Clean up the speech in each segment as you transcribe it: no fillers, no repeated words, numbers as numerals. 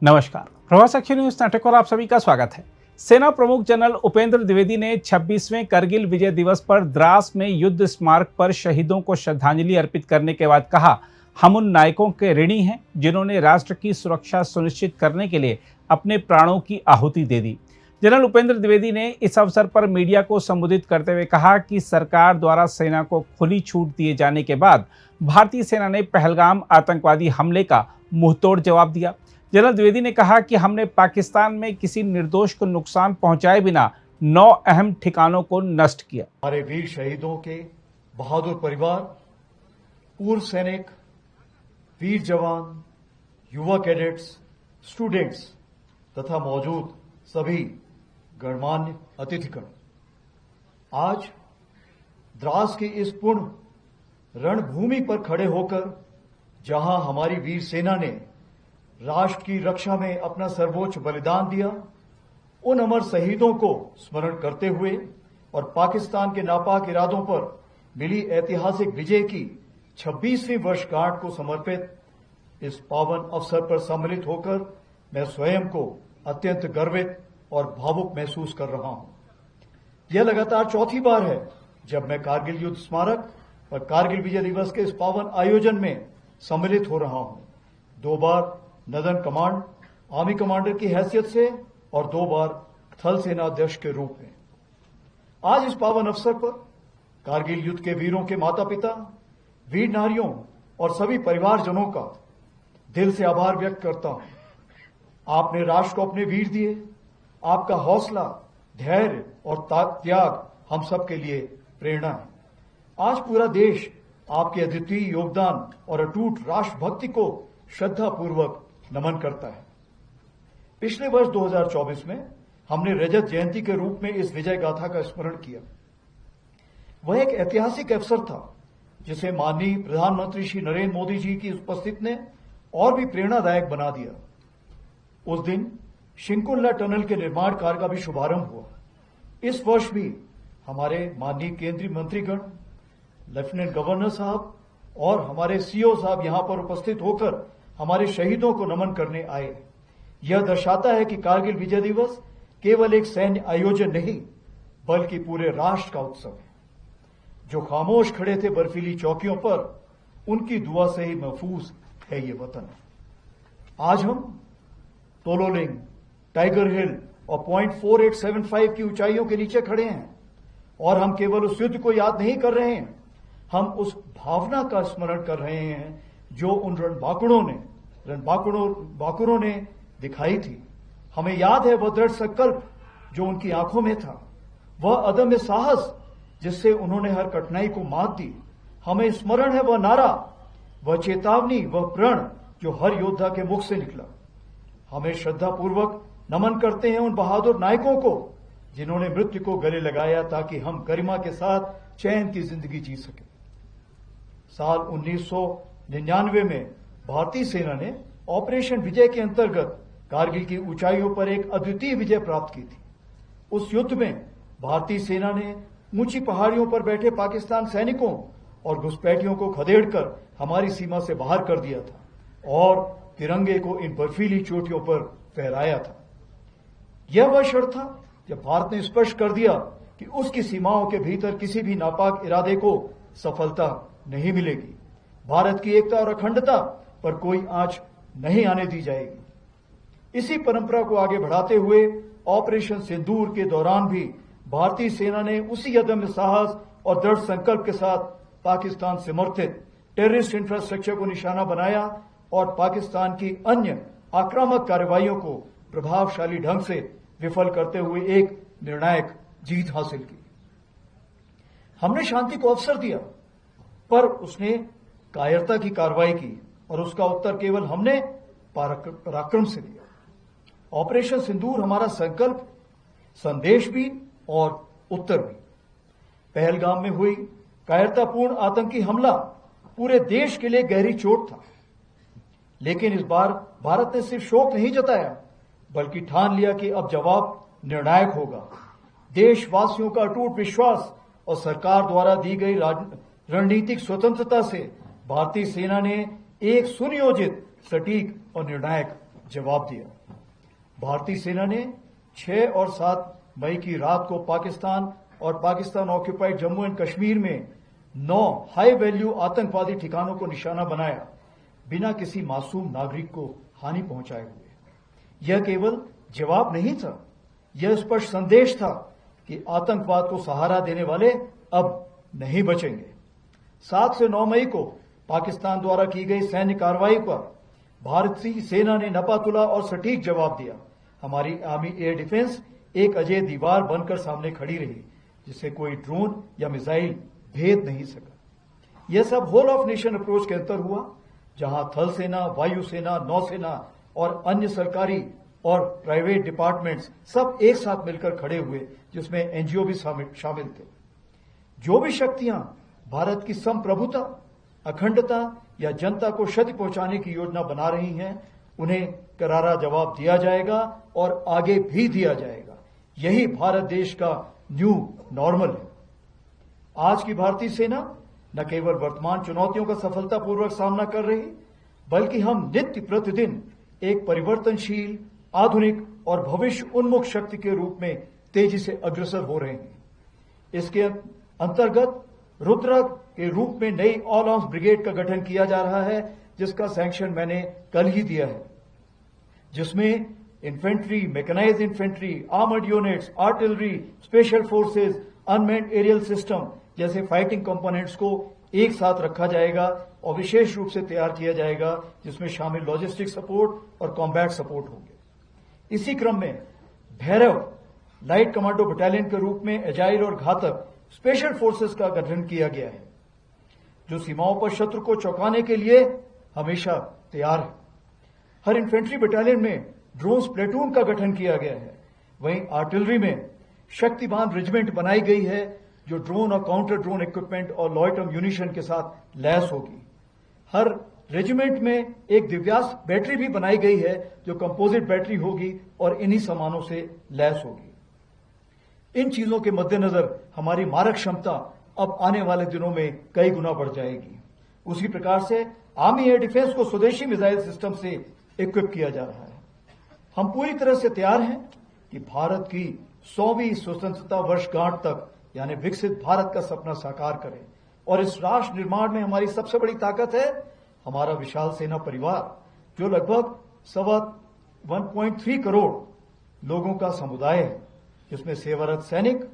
नमस्कार, प्रभात साक्षी न्यूज नाटक और आप सभी का स्वागत है। सेना प्रमुख जनरल उपेंद्र द्विवेदी ने 26वें करगिल विजय दिवस पर द्रास में युद्ध स्मारक पर शहीदों को श्रद्धांजलि अर्पित करने के बाद कहा, हम उन नायकों के ऋणी हैं जिन्होंने राष्ट्र की सुरक्षा सुनिश्चित करने के लिए अपने प्राणों की आहुति दे दी। जनरल उपेंद्र द्विवेदी ने इस अवसर पर मीडिया को संबोधित करते हुए कहा कि सरकार द्वारा सेना को खुली छूट दिए जाने के बाद भारतीय सेना ने पहलगाम आतंकवादी हमले का मुंहतोड़ जवाब दिया। जनरल द्विवेदी ने कहा कि हमने पाकिस्तान में किसी निर्दोष को नुकसान पहुंचाए बिना 9 अहम ठिकानों को नष्ट किया। हमारे वीर शहीदों के बहादुर परिवार, पूर्व सैनिक, वीर जवान, युवा कैडेट्स, स्टूडेंट्स तथा मौजूद सभी गणमान्य अतिथिगण, आज द्रास की इस पूर्ण रणभूमि पर खड़े होकर जहां हमारी वीर सेना ने राष्ट्र की रक्षा में अपना सर्वोच्च बलिदान दिया, उन अमर शहीदों को स्मरण करते हुए और पाकिस्तान के नापाक इरादों पर मिली ऐतिहासिक विजय की 26वीं वर्षगांठ को समर्पित इस पावन अवसर पर सम्मिलित होकर मैं स्वयं को अत्यंत गर्वित और भावुक महसूस कर रहा हूं। यह लगातार चौथी बार है जब मैं कारगिल युद्ध स्मारक और कारगिल विजय दिवस के इस पावन आयोजन में सम्मिलित हो रहा हूं। 2 बार नदन कमांड आर्मी कमांडर की हैसियत से और 2 बार थल सेना अध्यक्ष के रूप में। आज इस पावन अवसर पर कारगिल युद्ध के वीरों के माता पिता, वीर नारियों और सभी परिवारजनों का दिल से आभार व्यक्त करता हूं। आपने राष्ट्र को अपने वीर दिए। आपका हौसला, धैर्य और त्याग हम सब के लिए प्रेरणा है। आज पूरा देश आपके अद्वितीय योगदान और अटूट राष्ट्रभक्ति को श्रद्धापूर्वक नमन करता है। पिछले वर्ष 2024 में हमने रजत जयंती के रूप में इस विजय गाथा का स्मरण किया। वह एक ऐतिहासिक अवसर था जिसे माननीय प्रधानमंत्री श्री नरेंद्र मोदी जी की उपस्थिति ने और भी प्रेरणादायक बना दिया। उस दिन शिंकुल्ला टनल के निर्माण कार्य का भी शुभारंभ हुआ। इस वर्ष भी हमारे माननीय केंद्रीय मंत्रीगण, लेफ्टिनेंट गवर्नर साहब और हमारे सीओ साहब यहां पर उपस्थित होकर हमारे शहीदों को नमन करने आए। यह दर्शाता है कि कारगिल विजय दिवस केवल एक सैन्य आयोजन नहीं बल्कि पूरे राष्ट्र का उत्सव है। जो खामोश खड़े थे बर्फीली चौकियों पर, उनकी दुआ से ही महफूज है ये वतन। आज हम तोलोलिंग, टाइगर हिल और पॉइंट 4875 की ऊंचाइयों के नीचे खड़े हैं और हम केवल उस युद्ध को याद नहीं कर रहे हैं, हम उस भावना का स्मरण कर रहे हैं जो उन रणबांकुरों ने दिखाई थी। हमें याद है वह दृढ़ संकल्प जो उनकी आंखों में था, वह अदम्य साहस जिससे उन्होंने हर कठिनाई को मात दी। हमें स्मरण है वह नारा, वह चेतावनी, वह प्रण जो हर योद्धा के मुख से निकला। हमें श्रद्धापूर्वक नमन करते हैं उन बहादुर नायकों को जिन्होंने मृत्यु को गले लगाया ताकि हम गरिमा के साथ चैन की जिंदगी जी सके। साल 1999 में भारतीय सेना ने ऑपरेशन विजय के अंतर्गत कारगिल की ऊंचाइयों पर एक अद्वितीय विजय प्राप्त की थी। उस युद्ध में भारतीय सेना ने ऊंची पहाड़ियों पर बैठे पाकिस्तान सैनिकों और घुसपैठियों को खदेड़कर हमारी सीमा से बाहर कर दिया था और तिरंगे को इन बर्फीली चोटियों पर फहराया था। यह वह क्षण था जब भारत ने स्पष्ट कर दिया कि उसकी सीमाओं के भीतर किसी भी नापाक इरादे को सफलता नहीं मिलेगी। भारत की एकता और अखंडता पर कोई आंच नहीं आने दी जाएगी। इसी परंपरा को आगे बढ़ाते हुए ऑपरेशन सिंदूर के दौरान भी भारतीय सेना ने उसी अदम्य साहस और दृढ़ संकल्प के साथ पाकिस्तान समर्थित टेररिस्ट इंफ्रास्ट्रक्चर को निशाना बनाया और पाकिस्तान की अन्य आक्रामक कार्रवाइयों को प्रभावशाली ढंग से विफल करते हुए एक निर्णायक जीत हासिल की। हमने शांति को अवसर दिया, पर उसने कायरता की कार्रवाई की और उसका उत्तर केवल हमने पराक्रम से दिया। ऑपरेशन सिंदूर हमारा संकल्प, संदेश भी और उत्तर भी। पहलगाम में हुई कायरतापूर्ण आतंकी हमला पूरे देश के लिए गहरी चोट था, लेकिन इस बार भारत ने सिर्फ शोक नहीं जताया बल्कि ठान लिया कि अब जवाब निर्णायक होगा। देशवासियों का अटूट विश्वास और सरकार द्वारा दी गई रणनीतिक स्वतंत्रता से भारतीय सेना ने एक सुनियोजित, सटीक और निर्णायक जवाब दिया। भारतीय सेना ने 6 और 7 मई की रात को पाकिस्तान और पाकिस्तान ऑक्यूपाइड जम्मू एंड कश्मीर में 9 हाई वैल्यू आतंकवादी ठिकानों को निशाना बनाया, बिना किसी मासूम नागरिक को हानि पहुंचाए हुए। यह केवल जवाब नहीं था, यह स्पष्ट संदेश था कि आतंकवाद को सहारा देने वाले अब नहीं बचेंगे। 7 से 9 मई को पाकिस्तान द्वारा की गई सैन्य कार्रवाई पर भारतीय सेना ने नपातुला और सटीक जवाब दिया। हमारी आर्मी एयर डिफेंस एक अजय दीवार बनकर सामने खड़ी रही, जिसे कोई ड्रोन या मिसाइल भेद नहीं सका। यह सब होल ऑफ नेशन अप्रोच के अंतर हुआ, जहां थल सेना, वायुसेना, नौसेना और अन्य सरकारी और प्राइवेट डिपार्टमेंट्स सब एक साथ मिलकर खड़े हुए, जिसमें एनजीओ भी शामिल थे। जो भी शक्तियां भारत की संप्रभुता, अखंडता या जनता को क्षति पहुंचाने की योजना बना रही हैं, उन्हें करारा जवाब दिया जाएगा और आगे भी दिया जाएगा। यही भारत देश का न्यू नॉर्मल है। आज की भारतीय सेना न केवल वर्तमान चुनौतियों का सफलतापूर्वक सामना कर रही, बल्कि हम नित्य प्रतिदिन एक परिवर्तनशील, आधुनिक और भविष्य उन्मुख शक्ति के रूप में तेजी से अग्रसर हो रहे हैं। इसके अंतर्गत रुद्र के रूप में नई ऑल आर्म्स ब्रिगेड का गठन किया जा रहा है, जिसका सैंक्शन मैंने कल ही दिया है, जिसमें infantry, mechanised infantry, armoured units, artillery, special forces, unmanned aerial system जैसे फाइटिंग कंपोनेंट्स को एक साथ रखा जाएगा और विशेष रूप से तैयार किया जाएगा, जिसमें शामिल लॉजिस्टिक सपोर्ट और कॉम्बैट सपोर्ट होंगे। इसी क्रम में भैरव लाइट कमांडो बटालियन के रूप में एजाइल और घातक स्पेशल फोर्सेस का गठन किया गया है, जो सीमाओं पर शत्रु को चौंकाने के लिए हमेशा तैयार है। हर इन्फेंट्री बटालियन में ड्रोन प्लेटून का गठन किया गया है। वहीं आर्टिलरी में शक्तिमान रेजिमेंट बनाई गई है, जो ड्रोन और काउंटर ड्रोन इक्विपमेंट और लॉयटर म्यूनिशन के साथ लैस होगी। हर रेजिमेंट में एक दिव्यास्त्र बैटरी भी बनाई गई है, जो कंपोजिट बैटरी होगी और इन्हीं सामानों से लैस होगी। इन चीजों के मद्देनजर हमारी मारक क्षमता अब आने वाले दिनों में कई गुना बढ़ जाएगी। उसी प्रकार से आर्मी एयर डिफेंस को स्वदेशी मिसाइल सिस्टम से इक्विप किया जा रहा है। हम पूरी तरह से तैयार हैं कि भारत की 100वीं स्वतंत्रता वर्षगांठ तक यानी विकसित भारत का सपना साकार करें। और इस राष्ट्र निर्माण में हमारी सबसे बड़ी ताकत है हमारा विशाल सेना परिवार, जो लगभग 1.3 करोड़ लोगों का समुदाय है, जिसमें सेवारत सैनिक,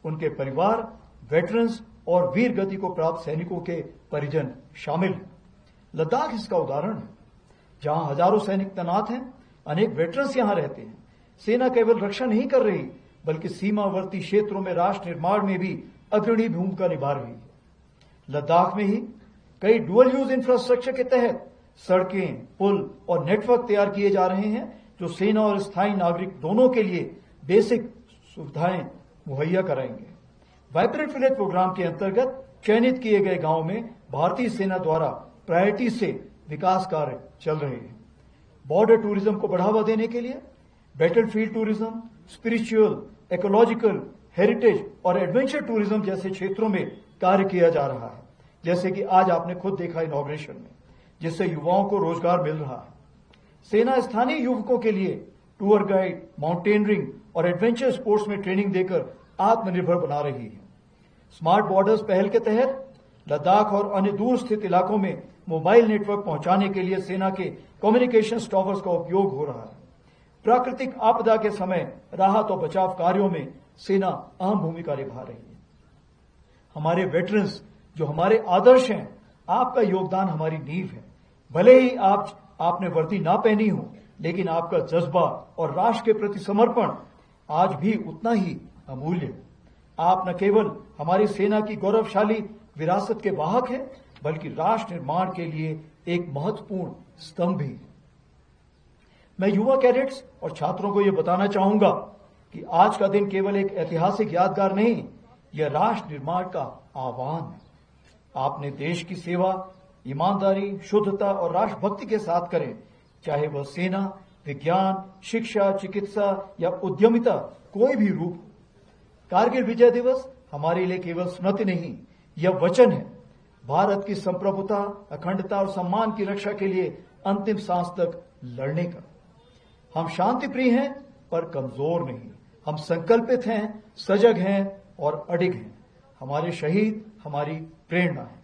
उनके परिवार, वेटरन्स और वीर गति को प्राप्त सैनिकों के परिजन शामिल हैं। लद्दाख इसका उदाहरण है, जहां हजारों सैनिक तैनात हैं, अनेक वेटरन्स यहां रहते हैं। सेना केवल रक्षा नहीं कर रही, बल्कि सीमावर्ती क्षेत्रों में राष्ट्र निर्माण में भी अग्रणी भूमिका निभा रही है। लद्दाख में ही कई डुअल यूज इंफ्रास्ट्रक्चर के तहत सड़कें, पुल और नेटवर्क तैयार किए जा रहे हैं, जो सेना और स्थायी नागरिक दोनों के लिए बेसिक सुविधाएं मुहैया कराएंगे। वाइब्रेंट विलेज प्रोग्राम के अंतर्गत चयनित किए गए गांवों में भारतीय सेना द्वारा प्रायोरिटी से विकास कार्य चल रहे हैं। बॉर्डर टूरिज्म को बढ़ावा देने के लिए battlefield tourism, spiritual, ecological, heritage और एडवेंचर टूरिज्म जैसे क्षेत्रों में कार्य किया जा रहा है, जैसे कि आज आपने खुद देखा इनॉग्रेशन में, जिससे युवाओं को रोजगार मिल रहा है। सेना स्थानीय युवकों के लिए टूर गाइड, माउंटेनियरिंग और एडवेंचर स्पोर्ट्स में ट्रेनिंग देकर आत्मनिर्भर बना रही है। स्मार्ट बॉर्डर्स पहल के तहत लद्दाख और अन्य दूर स्थित इलाकों में मोबाइल नेटवर्क पहुंचाने के लिए सेना के कम्युनिकेशन टॉवर्स का उपयोग हो रहा है। प्राकृतिक आपदा के समय राहत और बचाव कार्यों में सेना अहम भूमिका निभा रही है। हमारे वेटरन्स जो हमारे आदर्श हैं, आपका योगदान हमारी नींव है। भले ही आपने वर्दी ना पहनी हो, लेकिन आपका जज्बा और राष्ट्र के प्रति समर्पण आज भी उतना ही अमूल्य है। आप न केवल हमारी सेना की गौरवशाली विरासत के वाहक हैं, बल्कि राष्ट्र निर्माण के लिए एक महत्वपूर्ण स्तंभ भी है। मैं युवा कैडेट्स और छात्रों को यह बताना चाहूंगा कि आज का दिन केवल एक ऐतिहासिक यादगार नहीं, यह राष्ट्र निर्माण का आह्वान है। आपने देश की सेवा ईमानदारी, शुद्धता और राष्ट्रभक्ति के साथ करें, चाहे वह सेना, विज्ञान, शिक्षा, चिकित्सा या उद्यमिता कोई भी रूप हो। कारगिल विजय दिवस हमारे लिए केवल स्मृति नहीं, यह वचन है भारत की संप्रभुता, अखंडता और सम्मान की रक्षा के लिए अंतिम सांस तक लड़ने का। हम शांति प्रिय हैं पर कमजोर नहीं। हम संकल्पित हैं, सजग हैं और अडिग हैं। हमारे शहीद हमारी प्रेरणा है।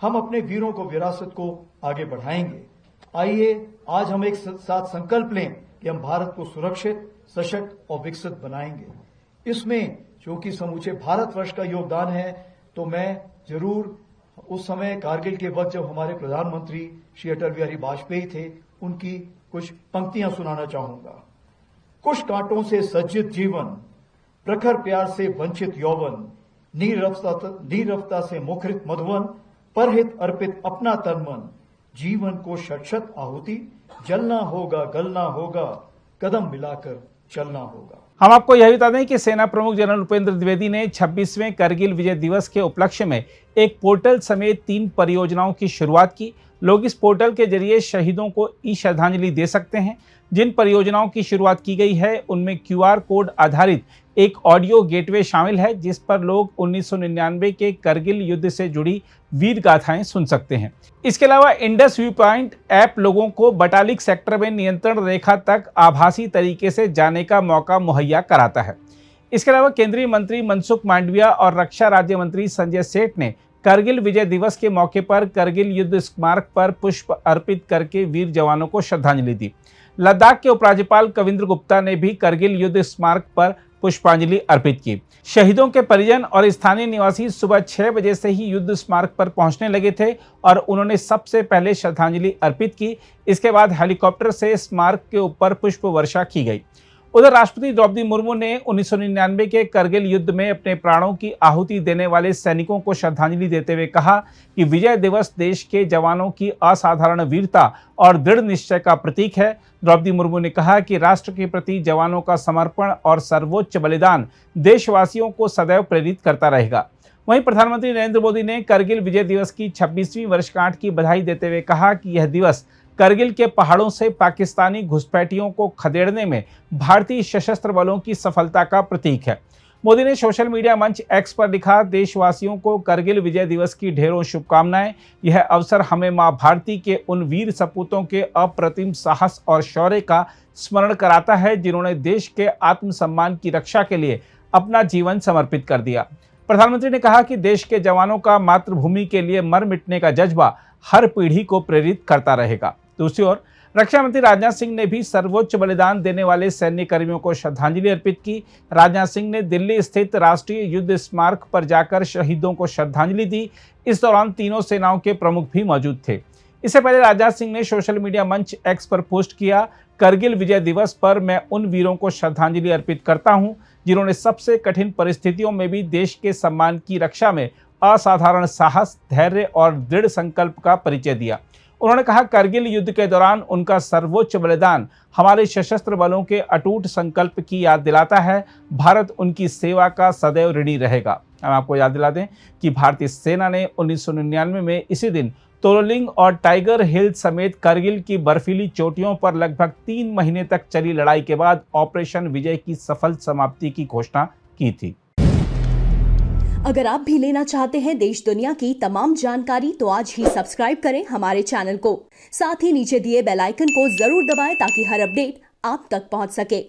हम अपने वीरों को विरासत को आगे बढ़ाएंगे। आइए आज हम एक साथ संकल्प लें कि हम भारत को सुरक्षित, सशक्त और विकसित बनाएंगे। इसमें क्योंकि समूचे भारतवर्ष का योगदान है, तो मैं जरूर उस समय कारगिल के वक्त जब हमारे प्रधानमंत्री श्री अटल बिहारी वाजपेयी थे, उनकी कुछ पंक्तियां सुनाना चाहूंगा। कुछ कांटों से सज्जित जीवन, प्रखर प्यार से वंचित यौवन, नीरवता से मुखरित मधुवन, परहित अर्पित अपना तन मन, जीवन को शत आहुति, जलना होगा गलना होगा, कदम मिलाकर चलना होगा। हम आपको यह बता दें कि सेना प्रमुख जनरल उपेंद्र द्विवेदी ने 26वें करगिल विजय दिवस के उपलक्ष्य में एक पोर्टल समेत 3 परियोजनाओं की शुरुआत की। लोग इस पोर्टल के जरिए शहीदों को श्रद्धांजलि दे सकते हैं। जिन परियोजनाओं की शुरुआत की गई है उनमें QR कोड आधारित एक ऑडियो गेटवे शामिल है, जिस पर लोग 1999 के करगिल युद्ध से जुड़ी वीर गाथाएं सुन सकते हैं। इसके अलावा इंडस व्यू पॉइंट ऐप लोगों को बटालिक सेक्टर में नियंत्रण रेखा तक आभासी तरीके से जाने का मौका मुहैया कराता है। इसके अलावा केंद्रीय मंत्री मनसुख मांडविया और रक्षा राज्य मंत्री संजय सेठ ने करगिल विजय दिवस के मौके पर करगिल युद्ध स्मारक पर पुष्प अर्पित करके वीर जवानों को श्रद्धांजलि दी। लद्दाख के उपराज्यपाल कविंद्र गुप्ता ने भी करगिल युद्ध स्मारक पर पुष्पांजलि अर्पित की। शहीदों के परिजन और स्थानीय निवासी सुबह 6 बजे से ही युद्ध स्मारक पर पहुंचने लगे थे और उन्होंने सबसे पहले श्रद्धांजलि अर्पित की। इसके बाद हेलीकॉप्टर से स्मारक के ऊपर पुष्प वर्षा की गई। उधर राष्ट्रपति द्रौपदी मुर्मू ने 1999 के करगिल युद्ध में अपने प्राणों की आहुति देने वाले सैनिकों को श्रद्धांजलि देते हुए कहा कि विजय दिवस देश के जवानों की असाधारण वीरता और दृढ़ निश्चय का प्रतीक है। द्रौपदी मुर्मू ने कहा कि राष्ट्र के प्रति जवानों का समर्पण और सर्वोच्च बलिदान देशवासियों को सदैव प्रेरित करता रहेगा। वहीं प्रधानमंत्री नरेंद्र मोदी ने करगिल विजय दिवस की 26वीं वर्षगांठ की बधाई देते हुए कहा कि यह दिवस करगिल के पहाड़ों से पाकिस्तानी घुसपैठियों को खदेड़ने में भारतीय सशस्त्र बलों की सफलता का प्रतीक है। मोदी ने सोशल मीडिया मंच एक्स पर लिखा, देशवासियों को करगिल विजय दिवस की ढेरों शुभकामनाएं। यह अवसर हमें मां भारती के उन वीर सपूतों के अप्रतिम साहस और शौर्य का स्मरण कराता है, जिन्होंने देश के आत्मसम्मान की रक्षा के लिए अपना जीवन समर्पित कर दिया। प्रधानमंत्री ने कहा कि देश के जवानों का मातृभूमि के लिए मर मिटने का जज्बा हर पीढ़ी को प्रेरित करता रहेगा। दूसरी ओर रक्षा मंत्री राजनाथ सिंह ने भी सर्वोच्च बलिदान देने वाले सैन्य कर्मियों को श्रद्धांजलि अर्पित की। राजनाथ सिंह ने दिल्ली स्थित राष्ट्रीय युद्ध स्मारक पर जाकर शहीदों को श्रद्धांजलि दी। इस दौरान तीनों सेनाओं के प्रमुख भी मौजूद थे। इससे पहले राजनाथ सिंह ने सोशल मीडिया मंच एक्स पर पोस्ट किया, करगिल विजय दिवस पर मैं उन वीरों को श्रद्धांजलि अर्पित करता हूं, जिन्होंने सबसे कठिन परिस्थितियों में भी देश के सम्मान की रक्षा में असाधारण साहस, धैर्य और दृढ़ संकल्प का परिचय दिया। उन्होंने कहा, करगिल युद्ध के दौरान उनका सर्वोच्च बलिदान हमारे सशस्त्र बलों के अटूट संकल्प की याद दिलाता है। भारत उनकी सेवा का सदैव ऋणी रहेगा। हम आपको याद दिला दें कि भारतीय सेना ने 1999 में इसी दिन तोरलिंग और टाइगर हिल समेत करगिल की बर्फीली चोटियों पर लगभग 3 महीने तक चली लड़ाई के बाद ऑपरेशन विजय की सफल समाप्ति की घोषणा की थी। अगर आप भी लेना चाहते हैं देश दुनिया की तमाम जानकारी, तो आज ही सब्सक्राइब करें हमारे चैनल को। साथ ही नीचे दिए बेल आइकन को जरूर दबाएं ताकि हर अपडेट आप तक पहुंच सके।